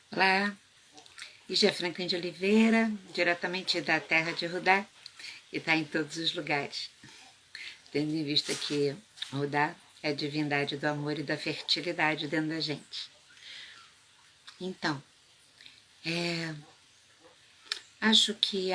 Olá, Lígia Franklin de Oliveira, diretamente da terra de Rudá, que está em todos os lugares, tendo em vista que Rudá é a divindade do amor e da fertilidade dentro da gente. Então, acho que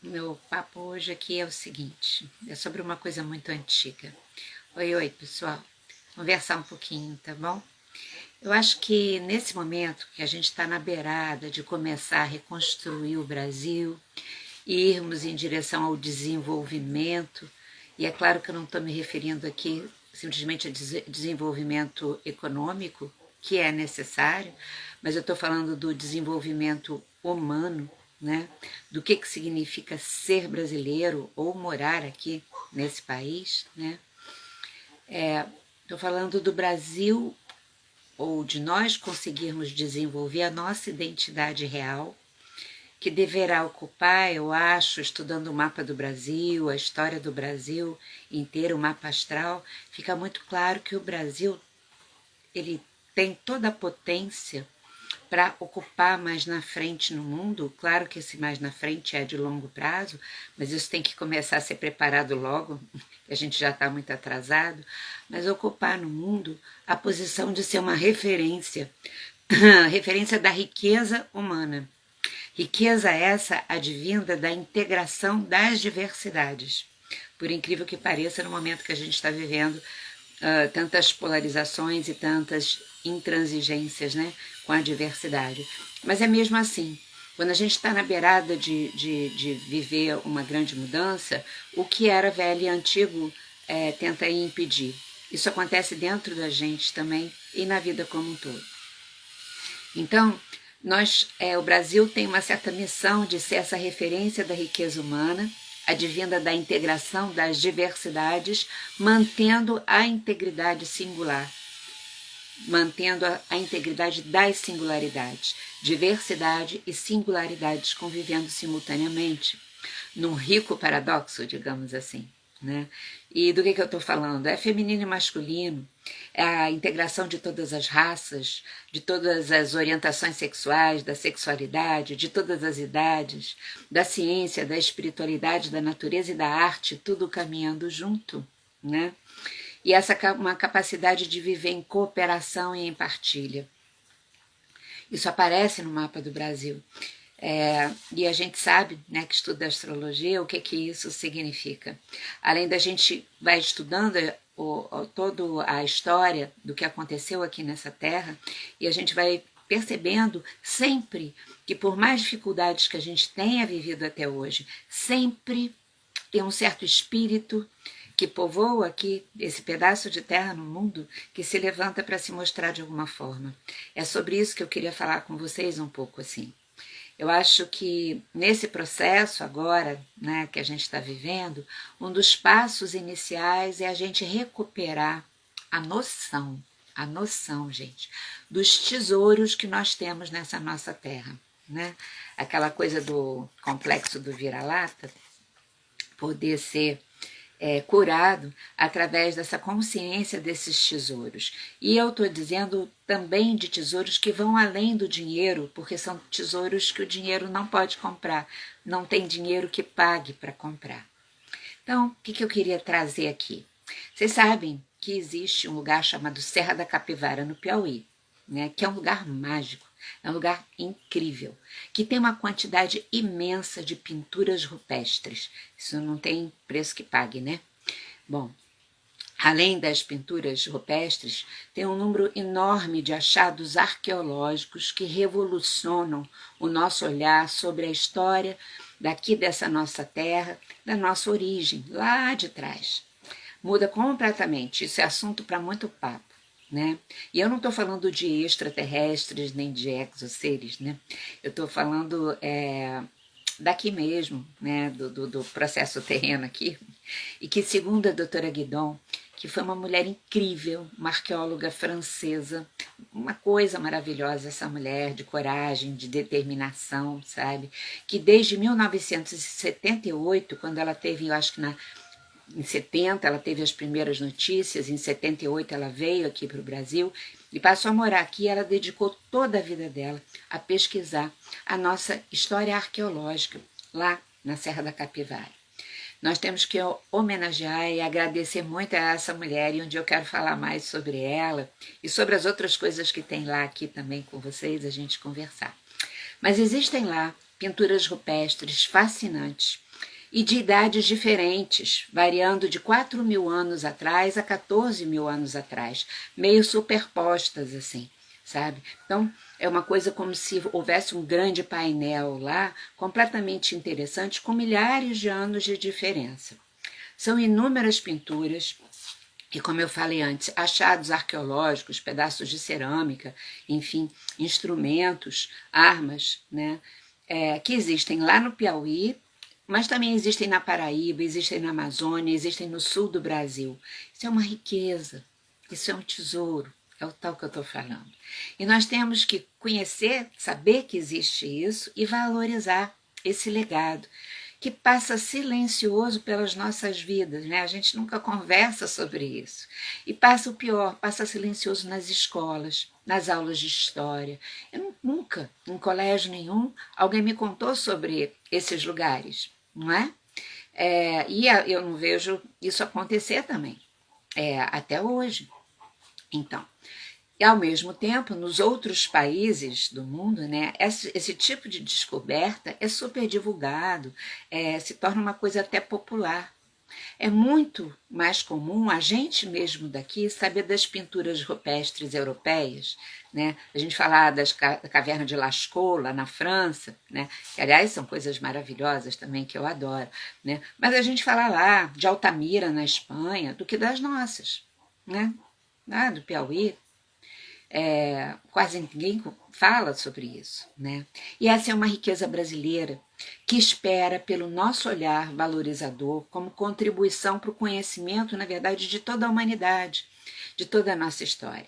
o meu papo hoje aqui é o seguinte, é sobre uma coisa muito antiga. Oi, pessoal, conversar um pouquinho, tá bom? Eu acho que nesse momento que a gente está na beirada de começar a reconstruir o Brasil, irmos em direção ao desenvolvimento, e é claro que eu não estou me referindo aqui simplesmente a desenvolvimento econômico, que é necessário, mas eu estou falando do desenvolvimento humano, né? Do que significa ser brasileiro ou morar aqui nesse país, né? Estou falando do Brasil, ou de nós conseguirmos desenvolver a nossa identidade real, que deverá ocupar, eu acho, estudando o mapa do Brasil, a história do Brasil inteiro, o mapa astral, fica muito claro que o Brasil ele tem toda a potência para ocupar mais na frente no mundo. Claro que esse mais na frente é de longo prazo, mas isso tem que começar a ser preparado logo, a gente já está muito atrasado, mas ocupar no mundo a posição de ser uma referência, referência da riqueza humana. Riqueza essa advinda da integração das diversidades. Por incrível que pareça, no momento que a gente está vivendo tantas polarizações e tantas intransigências, né, com a diversidade. Mas é mesmo assim, quando a gente está na beirada de viver uma grande mudança, o que era velho e antigo tenta impedir. Isso acontece dentro da gente também e na vida como um todo. Então, o Brasil tem uma certa missão de ser essa referência da riqueza humana, advinda da integração das diversidades, mantendo a integridade singular, mantendo a integridade das singularidades, diversidade e singularidades convivendo simultaneamente, num rico paradoxo, digamos assim. Né? E do que eu estou falando? É feminino e masculino, é a integração de todas as raças, de todas as orientações sexuais, da sexualidade, de todas as idades, da ciência, da espiritualidade, da natureza e da arte, tudo caminhando junto, né? E essa uma capacidade de viver em cooperação e em partilha. Isso aparece no mapa do Brasil. E a gente sabe, né, que estuda astrologia, o que isso significa. Além da gente vai estudando toda a história do que aconteceu aqui nessa terra, e a gente vai percebendo sempre que por mais dificuldades que a gente tenha vivido até hoje, sempre tem um certo espírito que povoa aqui esse pedaço de terra no mundo que se levanta para se mostrar de alguma forma. É sobre isso que eu queria falar com vocês um pouco assim. Eu acho que nesse processo agora, né, que a gente está vivendo, um dos passos iniciais é a gente recuperar a noção, gente, dos tesouros que nós temos nessa nossa terra, né? Aquela coisa do complexo do vira-lata poder ser curado através dessa consciência desses tesouros. E eu estou dizendo também de tesouros que vão além do dinheiro, porque são tesouros que o dinheiro não pode comprar, não tem dinheiro que pague para comprar. Então, o que eu queria trazer aqui? Vocês sabem que existe um lugar chamado Serra da Capivara, no Piauí, né, que é um lugar mágico, é um lugar incrível, que tem uma quantidade imensa de pinturas rupestres. Isso não tem preço que pague, né? Bom, além das pinturas rupestres, tem um número enorme de achados arqueológicos que revolucionam o nosso olhar sobre a história daqui dessa nossa terra, da nossa origem, lá de trás. Muda completamente, isso é assunto para muito papo. Né? E eu não estou falando de extraterrestres nem de exoseres, né? Eu estou falando daqui mesmo, né? do processo terreno aqui, e que segundo a doutora Guidon, que foi uma mulher incrível, uma arqueóloga francesa, uma coisa maravilhosa essa mulher, de coragem, de determinação, sabe? Que desde 1978, quando ela teve, eu acho que em 70 ela teve as primeiras notícias, em 78 ela veio aqui para o Brasil, e passou a morar aqui, ela dedicou toda a vida dela a pesquisar a nossa história arqueológica lá na Serra da Capivara. Nós temos que homenagear e agradecer muito a essa mulher, e um dia eu quero falar mais sobre ela e sobre as outras coisas que tem lá aqui também com vocês, a gente conversar. Mas existem lá pinturas rupestres fascinantes e de idades diferentes, variando de 4.000 anos atrás a 14.000 anos atrás, meio superpostas assim, sabe? Então, é uma coisa como se houvesse um grande painel lá, completamente interessante, com milhares de anos de diferença. São inúmeras pinturas e, como eu falei antes, achados arqueológicos, pedaços de cerâmica, enfim, instrumentos, armas, né, que existem lá no Piauí, mas também existem na Paraíba, existem na Amazônia, existem no sul do Brasil. Isso é uma riqueza, isso é um tesouro, é o tal que eu estou falando. E nós temos que conhecer, saber que existe isso e valorizar esse legado, que passa silencioso pelas nossas vidas, né? A gente nunca conversa sobre isso. E passa o pior, passa silencioso nas escolas, nas aulas de história. Eu nunca, em colégio nenhum, alguém me contou sobre esses lugares, não é? E eu não vejo isso acontecer também, até hoje. Então, e ao mesmo tempo, nos outros países do mundo, né, esse tipo de descoberta é super divulgado, se torna uma coisa até popular. É muito mais comum a gente mesmo daqui saber das pinturas rupestres europeias, né? A gente falar da caverna de Lascaux, lá na França, né? Que, aliás, são coisas maravilhosas também, que eu adoro, né? Mas a gente fala lá de Altamira, na Espanha, do que das nossas, né? Do Piauí. Quase ninguém fala sobre isso, né? E essa é uma riqueza brasileira que espera pelo nosso olhar valorizador como contribuição para o conhecimento, na verdade, de toda a humanidade, de toda a nossa história.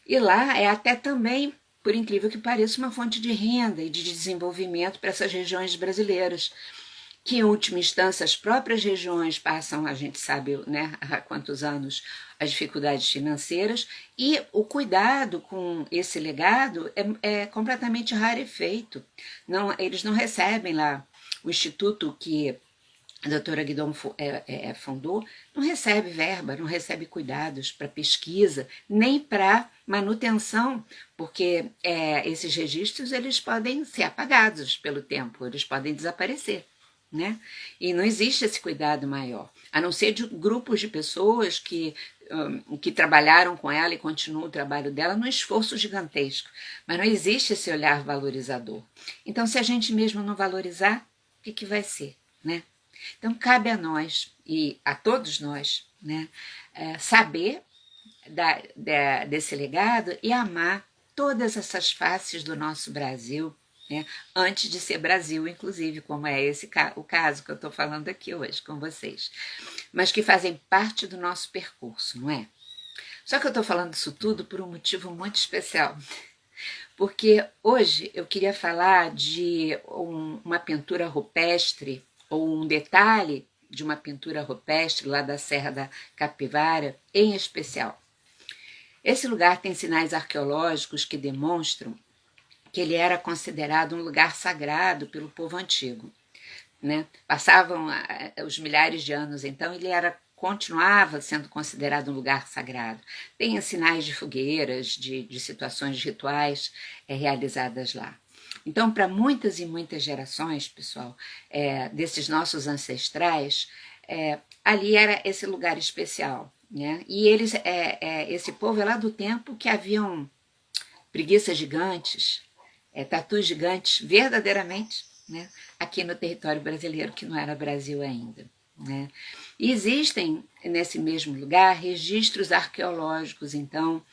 E lá é até também, por incrível que pareça, uma fonte de renda e de desenvolvimento para essas regiões brasileiras, que em última instância as próprias regiões passam, a gente sabe, né, há quantos anos, as dificuldades financeiras, e o cuidado com esse legado é completamente rarefeito. Eles não recebem lá o instituto que a doutora Guidon fundou, não recebe verba, não recebe cuidados para pesquisa, nem para manutenção, porque esses registros eles podem ser apagados pelo tempo, eles podem desaparecer. Né? E não existe esse cuidado maior, a não ser de grupos de pessoas que trabalharam com ela e continuam o trabalho dela num esforço gigantesco, mas não existe esse olhar valorizador. Então, se a gente mesmo não valorizar, o que vai ser? Né? Então, cabe a nós e a todos nós, né, saber desse legado e amar todas essas faces do nosso Brasil, né, antes de ser Brasil, inclusive, como é o caso que eu estou falando aqui hoje com vocês, mas que fazem parte do nosso percurso, não é? Só que eu estou falando isso tudo por um motivo muito especial, porque hoje eu queria falar de uma pintura rupestre, ou um detalhe de uma pintura rupestre lá da Serra da Capivara, em especial. Esse lugar tem sinais arqueológicos que demonstram que ele era considerado um lugar sagrado pelo povo antigo. Né? Passavam os milhares de anos, então ele continuava sendo considerado um lugar sagrado. Tem sinais de fogueiras, de situações rituais realizadas lá. Então, para muitas e muitas gerações, pessoal, desses nossos ancestrais, ali era esse lugar especial. Né? E eles, esse povo é lá do tempo que haviam preguiças gigantes, tatus gigantes, verdadeiramente, né? Aqui no território brasileiro, que não era Brasil ainda. Né? E existem, nesse mesmo lugar, registros arqueológicos, então,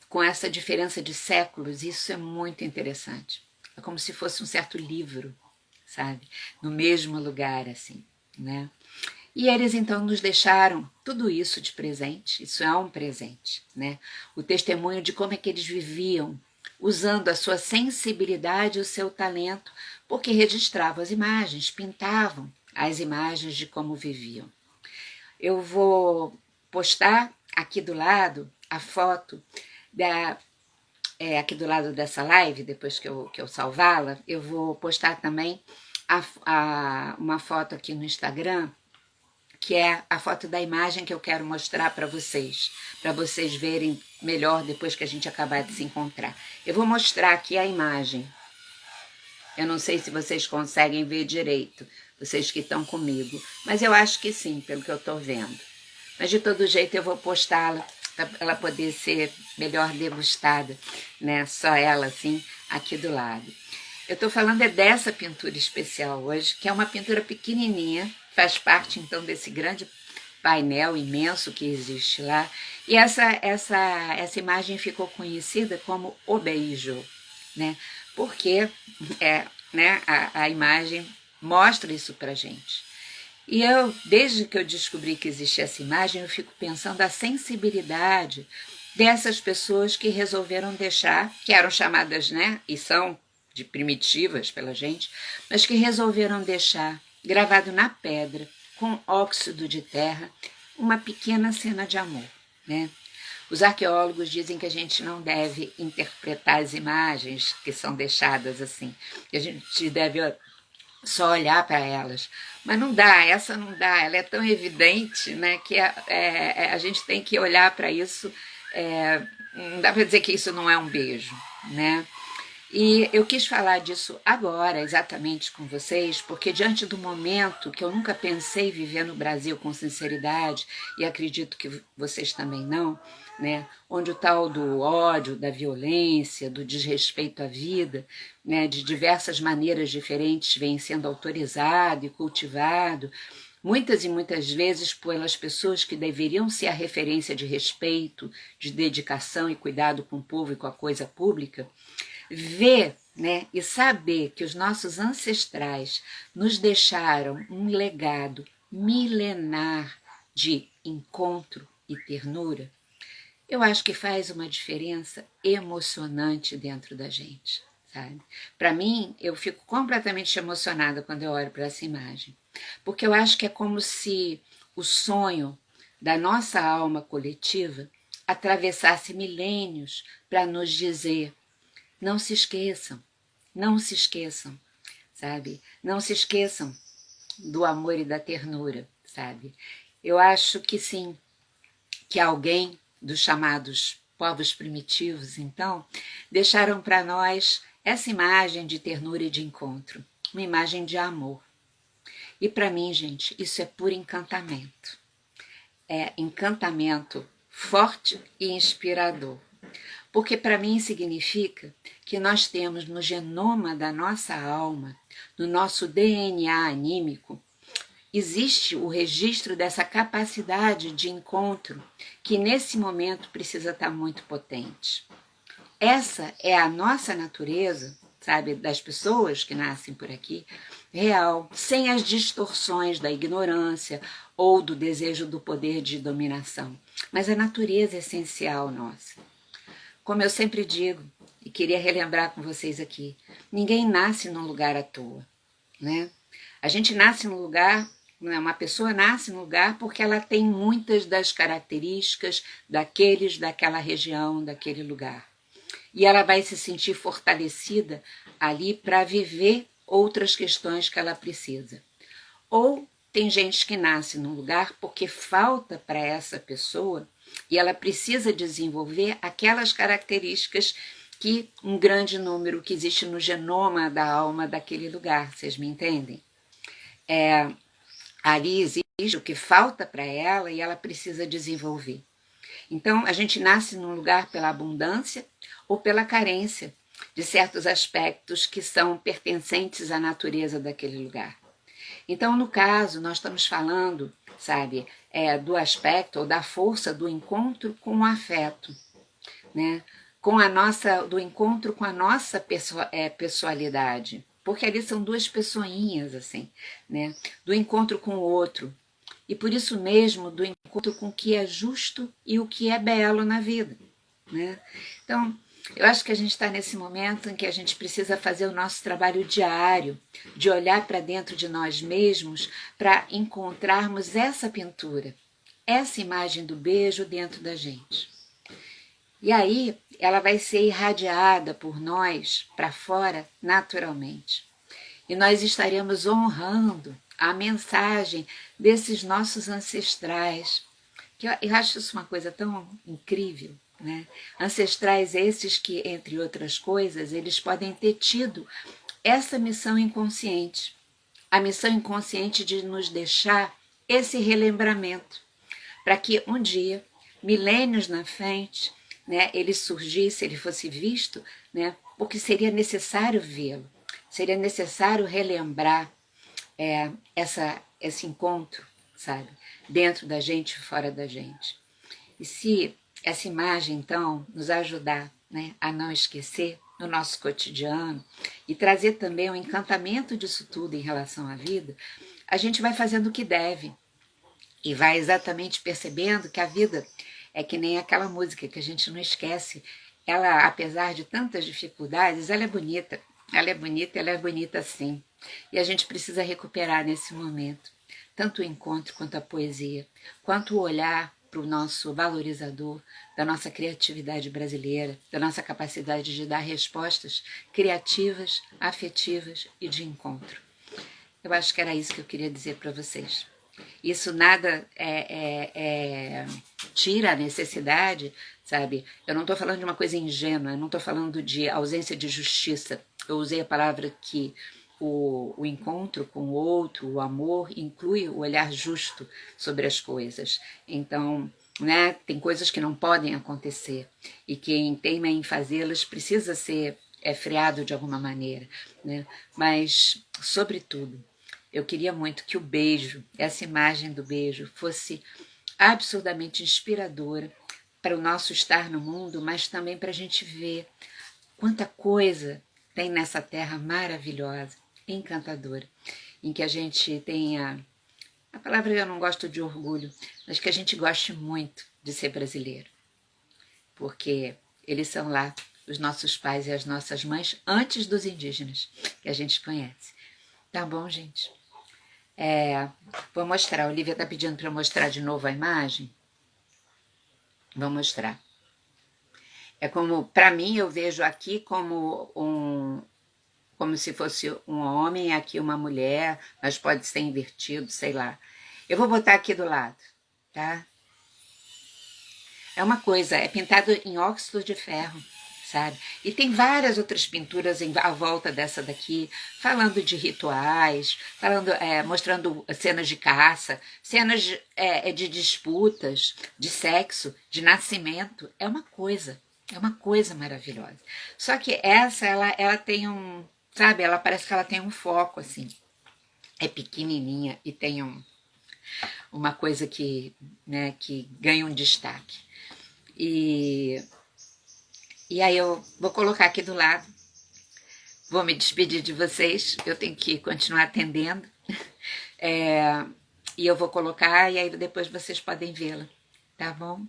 com essa diferença de séculos, isso é muito interessante. É como se fosse um certo livro, sabe? No mesmo lugar, assim, né? E eles, então, nos deixaram tudo isso de presente, isso é um presente, né? O testemunho de como é que eles viviam, usando a sua sensibilidade e o seu talento, porque registravam as imagens, pintavam as imagens de como viviam. Eu vou postar aqui do lado a foto aqui do lado dessa live, depois que eu salvá-la, eu vou postar também uma foto aqui no Instagram, que é a foto da imagem que eu quero mostrar para vocês verem melhor depois que a gente acabar de se encontrar. Eu vou mostrar aqui a imagem. Eu não sei se vocês conseguem ver direito, vocês que estão comigo, mas eu acho que sim, pelo que eu estou vendo. Mas de todo jeito eu vou postá-la para ela poder ser melhor degustada, né? Só ela assim, aqui do lado. Eu estou falando dessa pintura especial hoje, que é uma pintura pequenininha, faz parte então desse grande painel imenso que existe lá. E essa imagem ficou conhecida como O Beijo, né? Porque a imagem mostra isso pra gente. E eu, desde que eu descobri que existia essa imagem, eu fico pensando a sensibilidade dessas pessoas que resolveram deixar, que eram chamadas, né, e são de primitivas pela gente, mas que resolveram deixar gravado na pedra, com óxido de terra, uma pequena cena de amor, né? Os arqueólogos dizem que a gente não deve interpretar as imagens que são deixadas assim, que a gente deve só olhar para elas. Mas não dá, essa não dá, ela é tão evidente, né, que a gente tem que olhar para isso, não dá para dizer que isso não é um beijo, né? E eu quis falar disso agora, exatamente com vocês, porque diante do momento que eu nunca pensei viver no Brasil com sinceridade, e acredito que vocês também não, né, onde o tal do ódio, da violência, do desrespeito à vida, né, de diversas maneiras diferentes vem sendo autorizado e cultivado, muitas e muitas vezes pelas pessoas que deveriam ser a referência de respeito, de dedicação e cuidado com o povo e com a coisa pública, ver, né, e saber que os nossos ancestrais nos deixaram um legado milenar de encontro e ternura, eu acho que faz uma diferença emocionante dentro da gente, sabe? Para mim, eu fico completamente emocionada quando eu olho para essa imagem, porque eu acho que é como se o sonho da nossa alma coletiva atravessasse milênios para nos dizer: não se esqueçam, não se esqueçam, sabe? Não se esqueçam do amor e da ternura, sabe? Eu acho que sim, que alguém dos chamados povos primitivos, então, deixaram para nós essa imagem de ternura e de encontro, uma imagem de amor. E para mim, gente, isso é puro encantamento. É encantamento forte e inspirador. Porque para mim significa que nós temos no genoma da nossa alma, no nosso DNA anímico, existe o registro dessa capacidade de encontro que nesse momento precisa estar muito potente. Essa é a nossa natureza, sabe, das pessoas que nascem por aqui, real, sem as distorções da ignorância ou do desejo do poder de dominação, mas a natureza essencial nossa. Como eu sempre digo, e queria relembrar com vocês aqui, ninguém nasce num lugar à toa, né? A gente nasce num lugar, uma pessoa nasce num lugar porque ela tem muitas das características daquela região, daquele lugar. E ela vai se sentir fortalecida ali para viver outras questões que ela precisa. Ou tem gente que nasce num lugar porque falta para essa pessoa e ela precisa desenvolver aquelas características que um grande número que existe no genoma da alma daquele lugar, vocês me entendem? Ali existe o que falta para ela e ela precisa desenvolver. Então, a gente nasce num lugar pela abundância ou pela carência de certos aspectos que são pertencentes à natureza daquele lugar. Então, no caso, nós estamos falando, sabe, do aspecto ou da força do encontro com o afeto, né? Do encontro com a nossa pessoalidade, porque ali são duas pessoinhas, assim, né? Do encontro com o outro, e por isso mesmo do encontro com o que é justo e o que é belo na vida, né? Então, eu acho que a gente está nesse momento em que a gente precisa fazer o nosso trabalho diário, de olhar para dentro de nós mesmos para encontrarmos essa pintura, essa imagem do beijo dentro da gente. E aí ela vai ser irradiada por nós para fora naturalmente. E nós estaremos honrando a mensagem desses nossos ancestrais, que eu acho isso uma coisa tão incrível, né? Ancestrais esses que, entre outras coisas, eles podem ter tido essa missão inconsciente, a missão inconsciente de nos deixar esse relembramento, para que um dia, milênios na frente, né, ele surgisse, ele fosse visto, né, porque seria necessário vê-lo, seria necessário relembrar esse encontro, sabe, dentro da gente e fora da gente. E se essa imagem, então, nos ajudar, né, a não esquecer no nosso cotidiano e trazer também o encantamento disso tudo em relação à vida, a gente vai fazendo o que deve e vai exatamente percebendo que a vida é que nem aquela música que a gente não esquece. Ela, apesar de tantas dificuldades, ela é bonita sim. E a gente precisa recuperar nesse momento tanto o encontro quanto a poesia, quanto o olhar para o nosso valorizador, da nossa criatividade brasileira, da nossa capacidade de dar respostas criativas, afetivas e de encontro. Eu acho que era isso que eu queria dizer para vocês. Isso nada tira a necessidade, sabe? Eu não estou falando de uma coisa ingênua, eu não estou falando de ausência de justiça. Eu usei a palavra que o encontro com o outro, o amor, inclui o olhar justo sobre as coisas. Então, né, tem coisas que não podem acontecer e quem teima em fazê-las precisa ser freado de alguma maneira, né? Mas, sobretudo, eu queria muito que o beijo, essa imagem do beijo, fosse absurdamente inspiradora para o nosso estar no mundo, mas também para a gente ver quanta coisa tem nessa terra maravilhosa, encantadora, em que a gente tenha, a palavra eu não gosto de orgulho, mas que a gente goste muito de ser brasileiro, porque eles são lá os nossos pais e as nossas mães antes dos indígenas que a gente conhece. Tá bom, gente? Vou mostrar. A Olivia está pedindo para eu mostrar de novo a imagem. Vou mostrar. É como, para mim, eu vejo aqui como se fosse um homem, aqui uma mulher, mas pode ser invertido, sei lá. Eu vou botar aqui do lado, tá? É uma coisa, é pintado em óxido de ferro, sabe? E tem várias outras pinturas à volta dessa daqui, falando de rituais, mostrando cenas de caça, cenas de disputas, de sexo, de nascimento. É uma coisa maravilhosa. Só que essa, ela tem sabe, ela parece que ela tem um foco, assim. É pequenininha e tem uma coisa que ganha um destaque. E aí eu vou colocar aqui do lado, vou me despedir de vocês, eu tenho que continuar atendendo, e eu vou colocar e aí depois vocês podem vê-la, tá bom?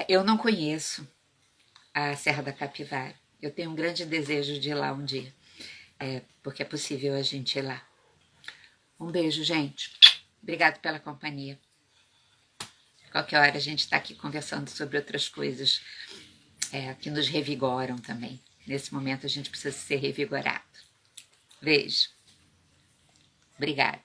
Eu não conheço a Serra da Capivara, eu tenho um grande desejo de ir lá um dia, porque é possível a gente ir lá. Um beijo, gente. Obrigado pela companhia. Qualquer hora a gente está aqui conversando sobre outras coisas que nos revigoram também. Nesse momento a gente precisa ser revigorado. Beijo. Obrigada.